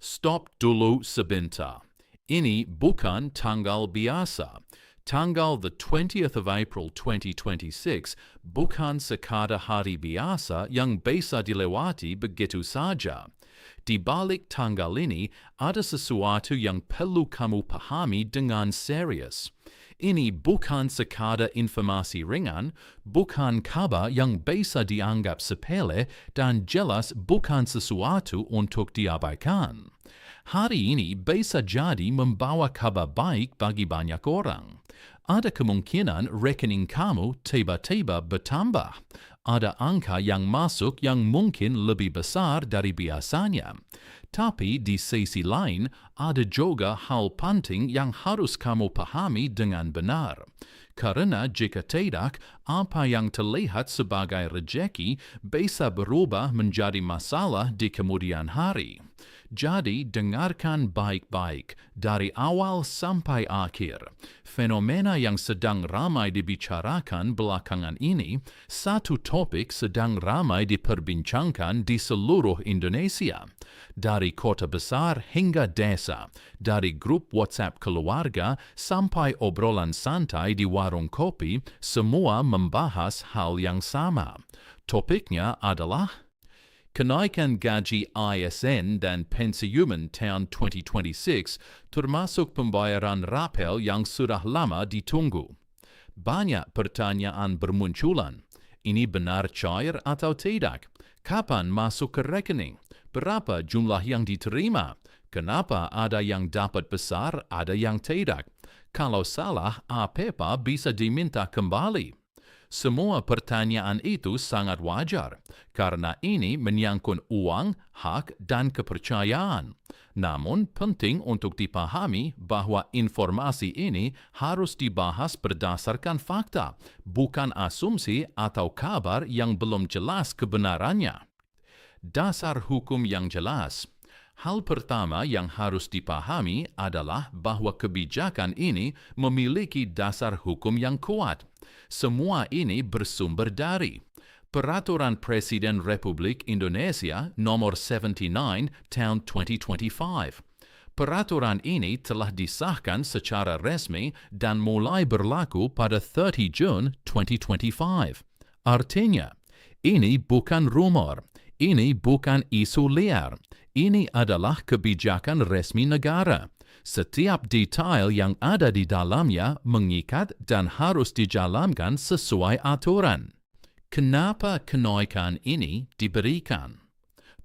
Stop dulu sebentar. Ini bukan tanggal biasa. Tanggal the 20th of April 2026 bukan sekadar hari biasa yang bisa dilewati begitu saja. Di balik tanggal ini ada sesuatu yang perlu kamu pahami dengan serius. Ini bukan sekadar informasi ringan, bukan kabar yang bisa dianggap sepele, dan jelas bukan sesuatu untuk diabaikan. Hari ini bisa jadi membawa kabar baik bagi banyak orang. Ada kemungkinan rekening kamu tiba-tiba bertambah. Ada angka yang masuk yang mungkin lebih besar dari biasanya. Tapi di sisi lain, ada juga hal penting yang harus kamu pahami dengan benar. Karena jika tidak, apa yang terlihat sebagai rejeki bisa berubah menjadi masalah di kemudian hari. Jadi, dengarkan baik-baik dari awal sampai akhir. Fenomena yang sedang ramai dibicarakan belakangan ini, satu topik sedang ramai diperbincangkan di seluruh Indonesia. Dari kota besar hingga desa, dari grup WhatsApp keluarga sampai obrolan santai di warung kopi, semua membahas hal yang sama. Topiknya adalah kenaikan gaji ASN dan pensiunan tahun 2026, termasuk pembayaran Rapel yang sudah lama ditunggu. Banyak pertanyaan bermunculan. Ini benar cair atau tidak? Kapan masuk ke rekening? Berapa jumlah yang diterima? Kenapa ada yang dapat besar, ada yang tidak? Kalau salah, apa bisa diminta kembali? Semua pertanyaan itu sangat wajar, karena ini menyangkut uang, hak, dan kepercayaan. Namun, penting untuk dipahami bahwa informasi ini harus dibahas berdasarkan fakta, bukan asumsi atau kabar yang belum jelas kebenarannya. Dasar hukum yang jelas. Hal pertama yang harus dipahami adalah bahwa kebijakan ini memiliki dasar hukum yang kuat. Semua ini bersumber dari Peraturan Presiden Republik Indonesia Nomor 79 Tahun 2025. Peraturan ini telah disahkan secara resmi dan mulai berlaku pada 30 Jun 2025. Artinya, ini bukan rumor, ini bukan isu liar, ini adalah kebijakan resmi negara. Setiap detail yang ada di dalamnya mengikat dan harus dijalankan sesuai aturan. Kenapa kenaikan ini diberikan?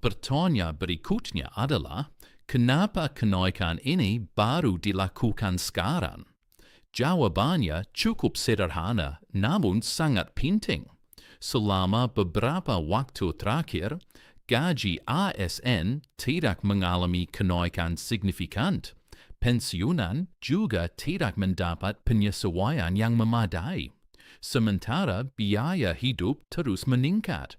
Pertanyaan berikutnya adalah, kenapa kenaikan ini baru dilakukan sekarang? Jawabannya cukup sederhana, namun sangat penting. Selama beberapa waktu terakhir, gaji ASN tidak mengalami kenaikan signifikan. Pensiunan juga tidak mendapat penyesuaian yang memadai. Sementara biaya hidup terus meningkat.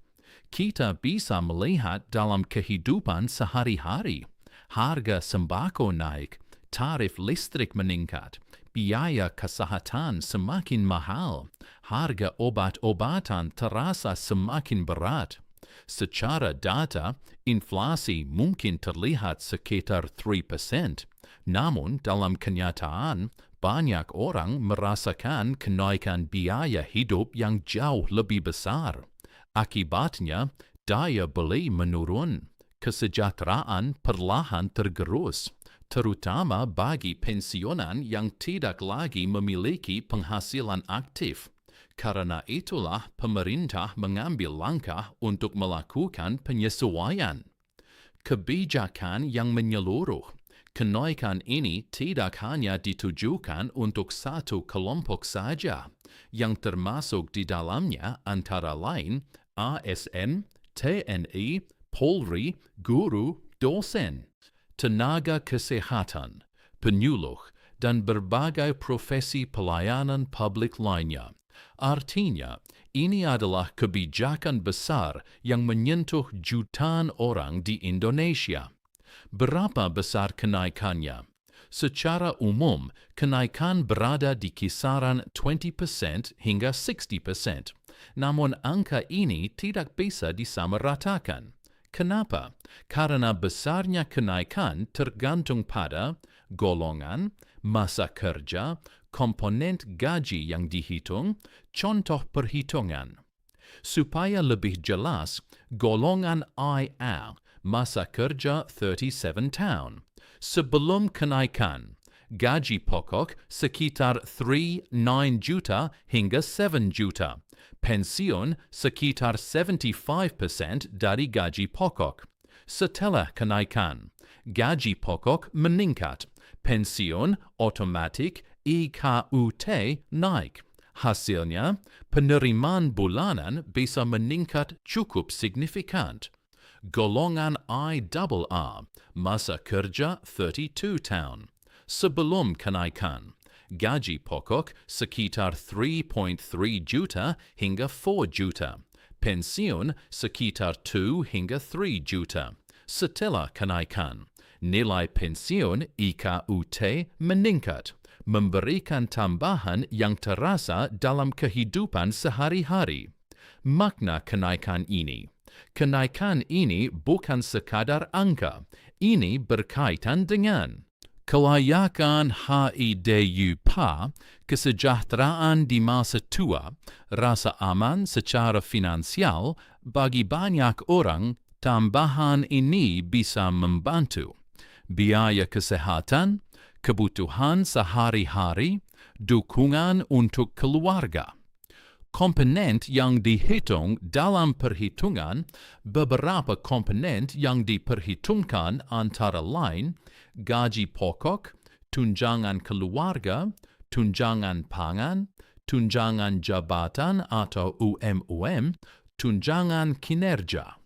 Kita bisa melihat dalam kehidupan sehari-hari. Harga sembako naik, tarif listrik meningkat, biaya kesehatan semakin mahal, harga obat-obatan terasa semakin berat. Secara data, inflasi mungkin terlihat sekitar 3%. Namun dalam kenyataan, banyak orang merasakan kenaikan biaya hidup yang jauh lebih besar. Akibatnya, daya beli menurun, kesejahteraan perlahan tergerus, terutama bagi pensiunan yang tidak lagi memiliki penghasilan aktif. Karena itulah pemerintah mengambil langkah untuk melakukan penyesuaian. Kebijakan yang menyeluruh. Kenaikan ini tidak hanya ditujukan untuk satu kelompok saja, yang termasuk di dalamnya antara lain ASN, TNI, Polri, guru, dosen, tenaga kesehatan, penyuluh, dan berbagai profesi pelayanan publik lainnya. Artinya, ini adalah kebijakan besar yang menyentuh jutaan orang di Indonesia. Berapa besar kenaikannya? Secara umum, kenaikan berada di kisaran 20% hingga 60%. Namun angka ini tidak bisa disamaratakan. Kenapa? Karena besarnya kenaikan tergantung pada golongan, masa kerja, komponen gaji yang dihitung, contoh perhitungan. Supaya lebih jelas, golongan IR, masa kerja 37 tahun. Sebelum kenaikan, gaji pokok sekitar 3-9 juta hingga 7 juta. Pensiun sekitar 75% dari gaji pokok. Setelah kenaikan, gaji pokok meningkat. Pensiun otomatis IKUT naik. Hasilnya, penerimaan bulanan bisa meningkat cukup signifikan. Golongan IRR, masa kerja 32 tahun. Sebelum kenaikan, gaji pokok sekitar 3.3 juta hingga 4 juta. Pensiun sekitar 2 hingga 3 juta. Setelah kenaikan, nilai pensiun IKUT meningkat, memberikan tambahan yang terasa dalam kehidupan sehari-hari. Makna kenaikan ini. Kenaikan ini bukan sekadar angka, ini berkaitan dengan kelayakan hidup, kesejahteraan di masa tua, rasa aman secara finansial. Bagi banyak orang, tambahan ini bisa membantu. Biaya kesehatan, kebutuhan sehari-hari, dukungan untuk keluarga. Komponen yang dihitung dalam perhitungan, beberapa komponen yang diperhitungkan antara lain gaji pokok, tunjangan keluarga, tunjangan pangan, tunjangan jabatan atau UMUM, tunjangan kinerja.